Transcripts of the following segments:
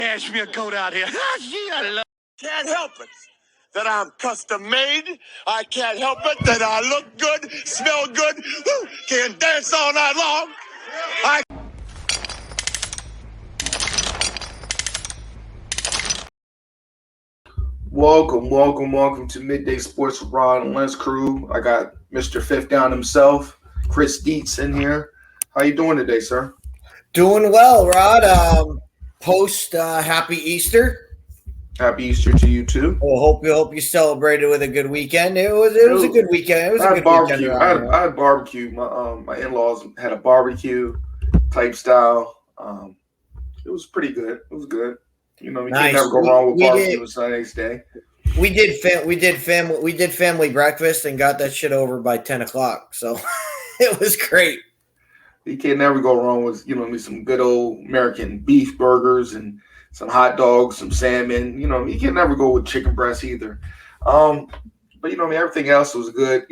Cash me a coat out here. Can't help it that I'm custom made. I can't help it that I look good, smell good, can dance all night long. Welcome to Midday Sports with Ron and Lens Crew. I got Mr. Fifth Down himself, Chris Dietz in here. How you doing today, sir? Doing well, Rod. Post Happy Easter. Happy Easter to you too. Well, hope you celebrated with a good weekend. It was a good weekend. It was a good barbecue. weekend. I had barbecue. My in-laws had a barbecue type style. It was pretty good. It was good. You know, you Nice. can't never go wrong with barbecue on Sunday's day. We did family breakfast and got that shit over by 10 o'clock. So it was great. You can't never go wrong with, some good old American beef burgers and some hot dogs, some salmon. You can never go with chicken breast either. But everything else was good.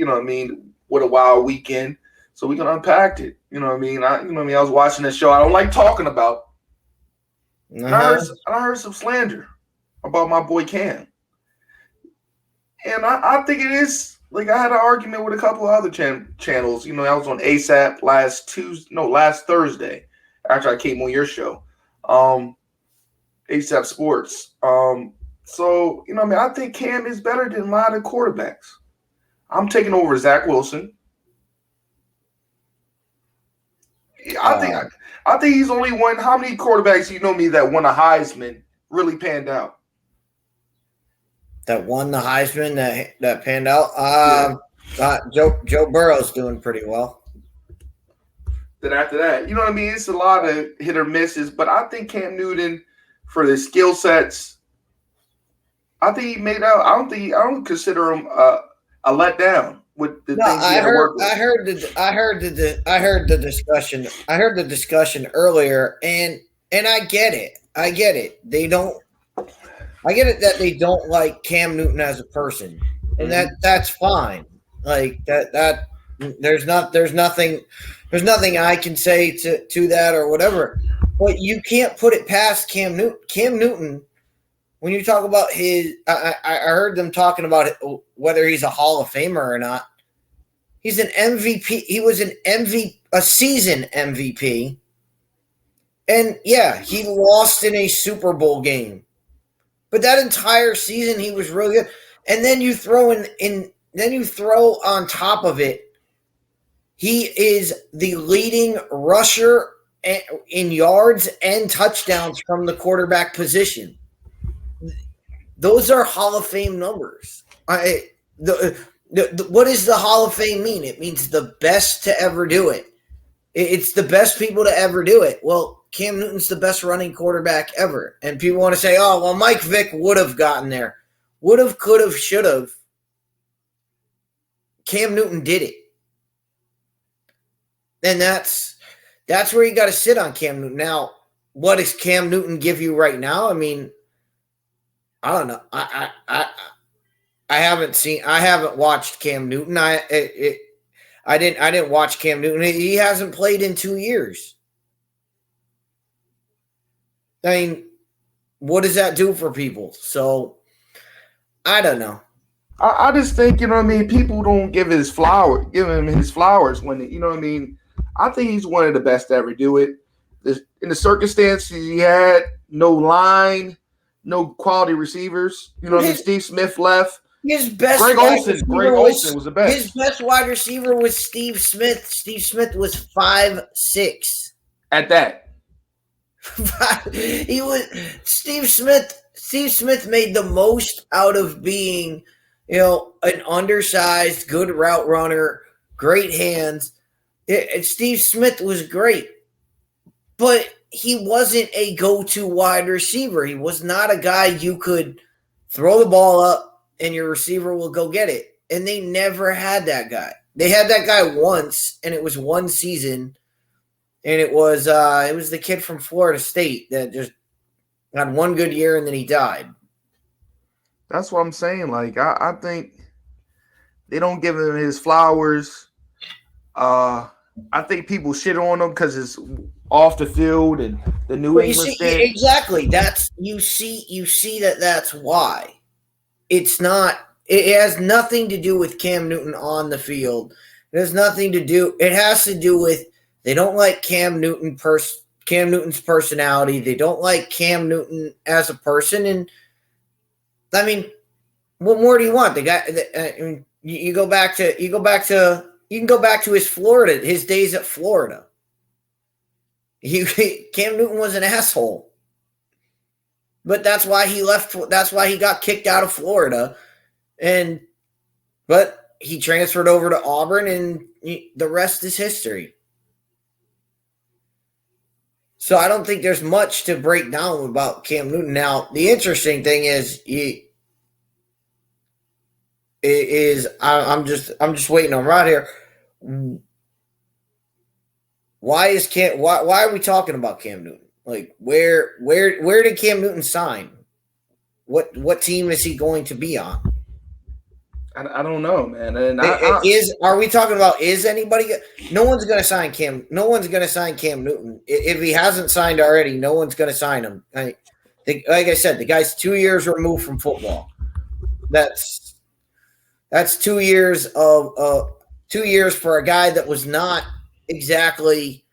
What a wild weekend. So we can unpack it. I was watching a show I don't like talking about. Uh-huh. I heard some slander about my boy Cam. And I think it is. Like, I had an argument with a couple of other channels. I was on ASAP last Thursday after I came on your show. ASAP Sports. I think Cam is better than a lot of quarterbacks. I'm taking over Zach Wilson. I think he's only won. How many quarterbacks that won a Heisman really panned out? That won the Heisman that panned out. Joe Burrow's doing pretty well. Then after that, it's a lot of hit or misses. But I think Cam Newton, for the skill sets, I think he made out. I don't consider him a letdown with the things he had to work with. I heard the discussion. I heard the discussion earlier, and I get it. I get it that they don't like Cam Newton as a person, and that's fine. Like that there's nothing I can say to that or whatever. But you can't put it past Cam Newton. Cam Newton, when you talk about I heard them talking about it, whether he's a Hall of Famer or not. He's an MVP. He was a season MVP. And yeah, he lost in a Super Bowl game. But that entire season he was really good. And then you throw on top of it, he is the leading rusher in yards and touchdowns from the quarterback position. Those are Hall of Fame numbers. What does the Hall of Fame mean? It means the best to ever do it. It's the best people to ever do it. Well, Cam Newton's the best running quarterback ever. And people want to say, oh, well, Mike Vick would have gotten there. Would have, could have, should have. Cam Newton did it. And that's where you got to sit on Cam Newton. Now, what does Cam Newton give you right now? I mean, I don't know. I haven't watched Cam Newton. I didn't watch Cam Newton. He hasn't played in 2 years. I mean, what does that do for people? So, I don't know. I just think, people don't give him his flowers when, I think he's one of the best to ever do it. In the circumstances he had, no line, no quality receivers. Steve Smith left. His best Greg Olsen was the best. His best wide receiver was Steve Smith. Steve Smith was 5'6". At that. Steve Smith made the most out of being, an undersized, good route runner, great hands. Steve Smith was great, but he wasn't a go-to wide receiver. He was not a guy you could throw the ball up and your receiver will go get it. And they never had that guy. They had that guy once, and it was one season. And it was the kid from Florida State that just had one good year and then he died. That's what I'm saying. Like, I think they don't give him his flowers. I think people shit on him because it's off the field and the New But you England see, stand. exactly. That's you see that that's why. It's not. It has nothing to do with Cam Newton on the field. It has nothing to do. It has to do with they don't like Cam Newton's personality. They don't like Cam Newton as a person. And I mean, what more do you want? The guy. I mean, you go back to you can go back to his days at Florida. Cam Newton was an asshole, but that's why he left. That's why he got kicked out of Florida, but he transferred over to Auburn, and the rest is history. So I don't think there's much to break down about Cam Newton. Now, the interesting thing I'm just waiting on Rod here. Why are we talking about Cam Newton? Like where did Cam Newton sign? What team is he going to be on? I don't know, man. And are we talking about is anybody? No one's going to sign Cam. No one's going to sign Cam Newton if he hasn't signed already. No one's going to sign him. Like I said, the guy's 2 years removed from football. That's 2 years of 2 years for a guy that was not exactly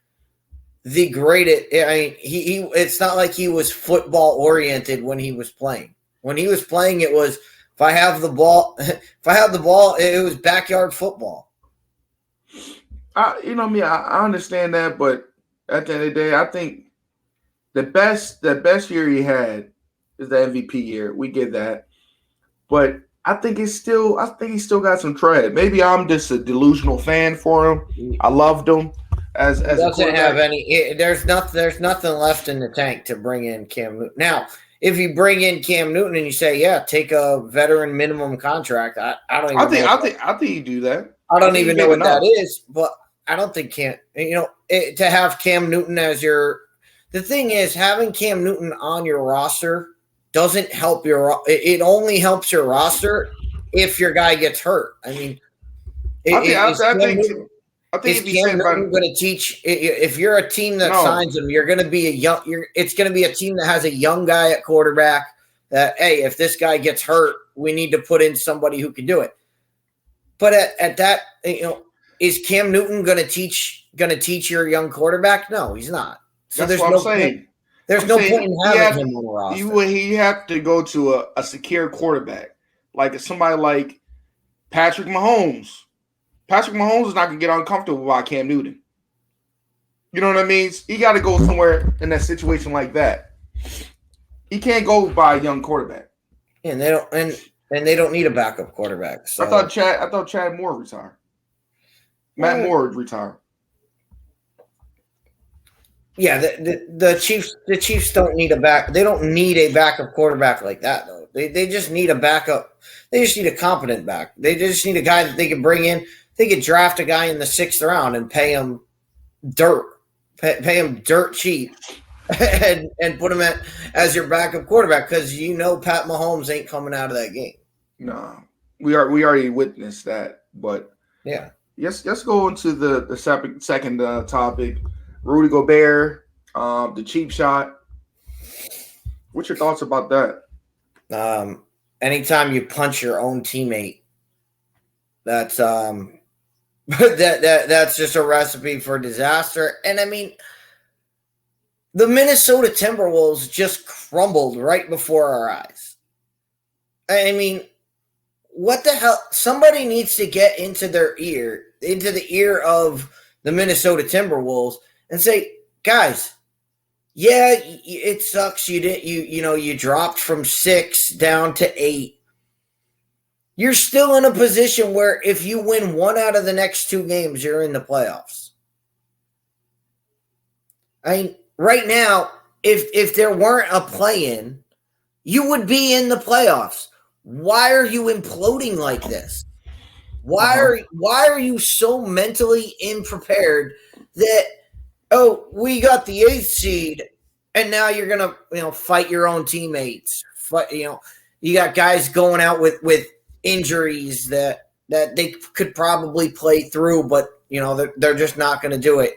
the greatest. I mean, he it's not like he was football oriented when he was playing. When he was playing, it was if I have the ball, it was backyard football. I understand that, but at the end of the day, I think the best year he had is the MVP year. We get that, but I think he still got some tread. Maybe I'm just a delusional fan for him. I loved him as doesn't have any. There's nothing left in the tank to bring in Cam Newton. Now, if you bring in Cam Newton and you say, yeah, take a veteran minimum contract, I don't even. I think you do that. I don't even know what that is, but I don't think to have Cam Newton as your. The thing is, having Cam Newton on your roster doesn't help it only helps your roster if your guy gets hurt. I mean, is Cam Newton going to teach? If you're a team that signs him, you're going to be it's going to be a team that has a young guy at quarterback. That hey, if this guy gets hurt, we need to put in somebody who can do it. But at that, is Cam Newton going to teach your young quarterback? No, he's not. So that's what I'm saying. There's no point in having him on the roster. He have to go to a secure quarterback, like somebody like Patrick Mahomes. Patrick Mahomes is not going to get uncomfortable by Cam Newton. You know what I mean? He got to go somewhere in that situation like that. He can't go by a young quarterback. And they don't need a backup quarterback. So. I thought Chad Moore retired. Matt Moore retired. Yeah, the Chiefs don't need they don't need a backup quarterback like that though. They just need a backup. They just need a competent back. They just need a guy that they can bring in. They could draft a guy in the 6th round and pay him dirt cheap, and put him as your backup quarterback because Pat Mahomes ain't coming out of that game. No, we already witnessed that. But yeah, let's go into the second topic. Rudy Gobert, the cheap shot. What's your thoughts about that? Anytime you punch your own teammate, that's that's just a recipe for disaster. And I mean, the Minnesota Timberwolves just crumbled right before our eyes. I mean, what the hell? Somebody needs to get into the ear of the Minnesota Timberwolves and say, guys, yeah, it sucks. You dropped from 6 down to 8. You're still in a position where if you win 1 out of the next 2 games, you're in the playoffs. I mean, right now, if there weren't a play-in, you would be in the playoffs. Why are you imploding like this? Why are you so mentally unprepared that we got the 8th seed and now you're gonna fight your own teammates? You got guys going out with injuries that they could probably play through, but they're just not going to do it.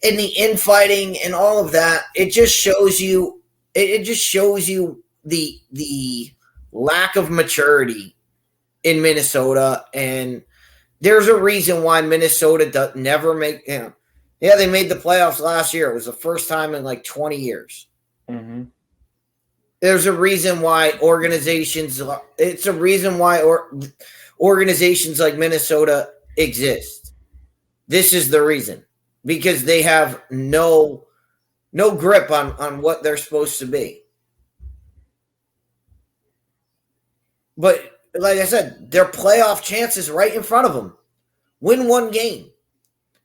And the infighting and all of that, it just shows you the lack of maturity in Minnesota. And there's a reason why Minnesota never make, they made the playoffs last year. It was the first time in like 20 years. Mm-hmm. There's a reason why organizations like Minnesota exist. This is the reason. Because they have no grip on what they're supposed to be. But like I said, their playoff chances right in front of them. Win one game.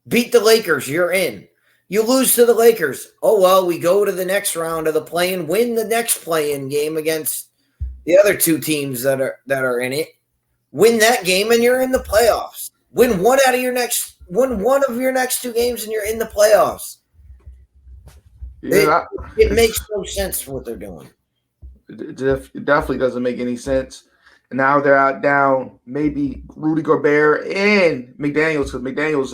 Beat the Lakers, you're in. You lose to the Lakers. Oh, well, we go to the next round of the play-in, win the next play-in game against the other two teams that are in it. Win that game and you're in the playoffs. Win one of your next 2 games and you're in the playoffs. Yeah, it makes no sense what they're doing. It definitely doesn't make any sense. And now they're out down maybe Rudy Gobert and McDaniels, because McDaniels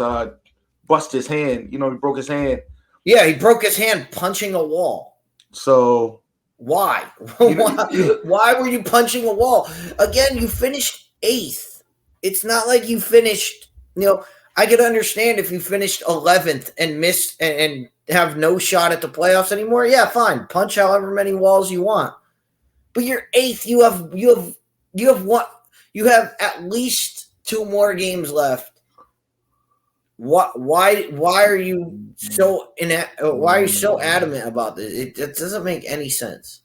busted his hand. He broke his hand. Yeah, he broke his hand punching a wall. So why? Why were you punching a wall? Again, you finished 8th. It's not like you finished, I could understand if you finished 11th and missed and have no shot at the playoffs anymore. Yeah, fine. Punch however many walls you want. But you're 8th. You have at least 2 more games left. Why are you so adamant about this? It doesn't make any sense.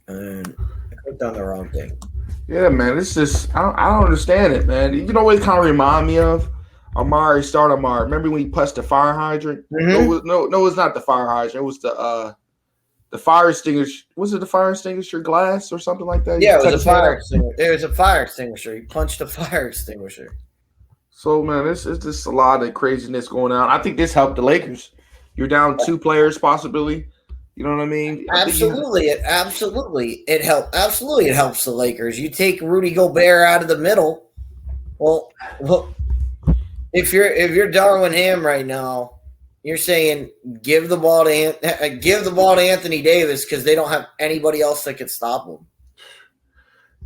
And I clicked on the wrong thing. Yeah, man, it's just I don't understand it, man. You know what it kind of remind me of? Amari Stoudemire. Remember when he punched the fire hydrant? Mm-hmm. No, it's not the fire hydrant. It was the fire extinguisher. Was it the fire extinguisher glass or something like that? Yeah, it was a fire extinguisher. It was a fire extinguisher. He punched a fire extinguisher. So, man, it's just a lot of craziness going on. I think this helped the Lakers. You're down 2 players, possibly. You know what I mean? Absolutely, it helps the Lakers. You take Rudy Gobert out of the middle. Well, if you're Darwin Ham right now, you're saying give the ball to Anthony Davis because they don't have anybody else that can stop him.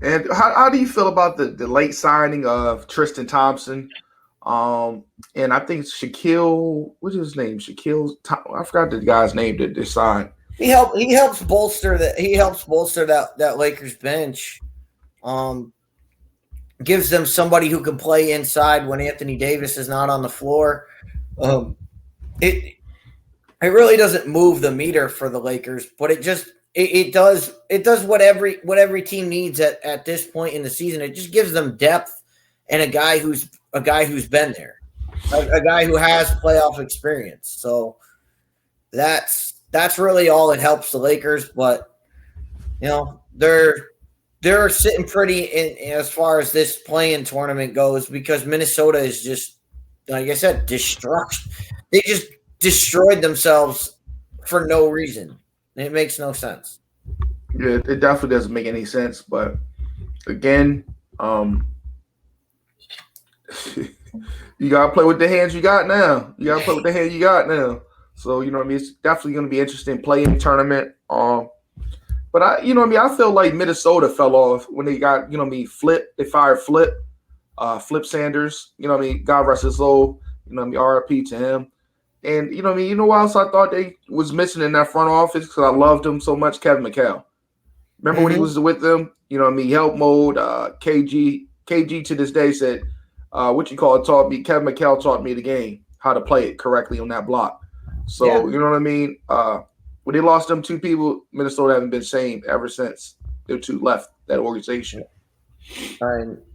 And how do you feel about the late signing of Tristan Thompson? And I think Shaquille, what's his name? I forgot the guy's name that they signed. He helps bolster that Lakers bench. Gives them somebody who can play inside when Anthony Davis is not on the floor. It really doesn't move the meter for the Lakers, but it does what every team needs at this point in the season. It just gives them depth and a guy who's been there, a guy who has playoff experience. So that's really all it helps the Lakers. But they're sitting pretty in as far as this play-in tournament goes because Minnesota is just, like I said, destruction. They just destroyed themselves for no reason. It makes no sense. Yeah, it definitely doesn't make any sense. But again, you gotta play with the hands you got now. So it's definitely going to be interesting play-in tournament. But I feel like Minnesota fell off when they got Flip. They fired Flip Sanders. God rest his soul. RIP to him. And what else I thought they was missing in that front office because I loved him so much, Kevin McHale. Remember when he was with them? Help mode. KG to this day said, Kevin McHale taught me the game, how to play it correctly on that block. So, yeah. You know what I mean? When they lost them 2 people, Minnesota haven't been same ever since their 2 left that organization.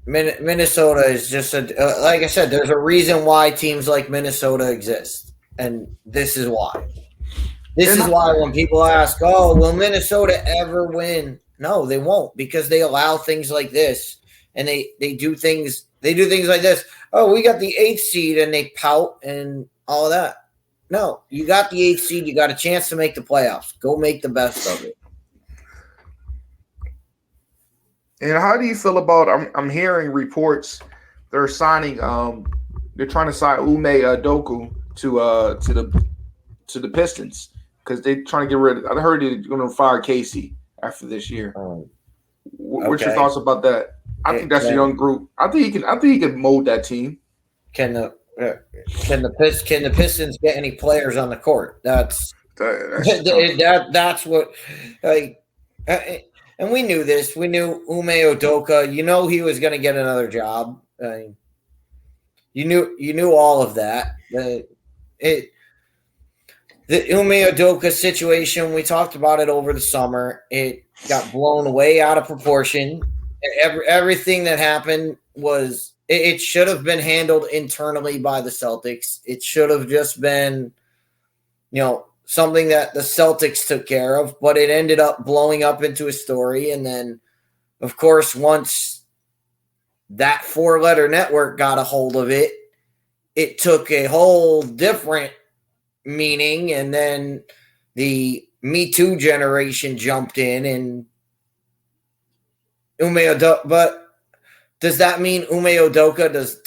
Minnesota is just like I said, there's a reason why teams like Minnesota exist. And this is why. This is why when people ask, oh, will Minnesota ever win? No, they won't because they allow things like this. And they do things like this. Oh, we got the 8th seed and they pout and all of that. No, you got the 8th seed. You got a chance to make the playoffs. Go make the best of it. And how do you feel about? I'm hearing reports they're signing. They're trying to sign Ume Doku to the Pistons because they're trying to get rid of. I heard they're going to fire Casey after this year. What's your thoughts about that? I think that's a young group. I think he can mold that team. Can the Pistons get any players on the court? That's what. And we knew this. We knew Ume Udoka. You know he was going to get another job. You knew all of that. The Ume Udoka situation, we talked about it over the summer. It got blown way out of proportion. Everything that happened was it should have been handled internally by the Celtics. It should have just been, something that the Celtics took care of, but it ended up blowing up into a story. And then, of course, once that 4-letter network got a hold of it, it took a whole different meaning. And then the Me Too generation jumped in and but does that mean Ume Udoka does